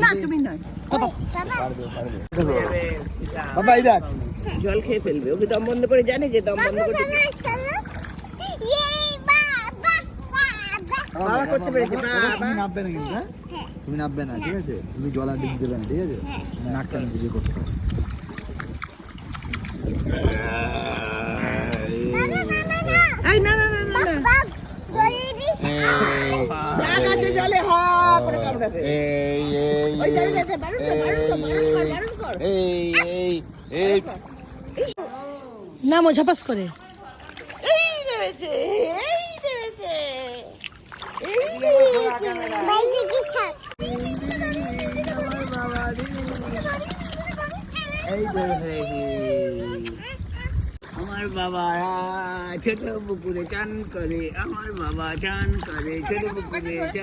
না তুমি নয় বাবা এই দেখ জল খেয়ে ফেলবে ওকে দম বন্ধ করে জানে যে দম বন্ধ করতে বাবা করতে পেরেছে তুমি নামবে না কিন্তু হ্যাঁ তুমি নামবে না ঠিক আছে তুমি জল আর দিতে দেবে না ঠিক আছে নাকটা নিজে করতে হবে এই না না না না না জলে হ করে কামড়াবে ওই যাবে যাবে বারণ কর নামো ঝাপাস করে। এই নেমেছে আমার বাবা ছোট পুকুরে চান করে আমার বাবা চান করে ছোট পুকুরে চান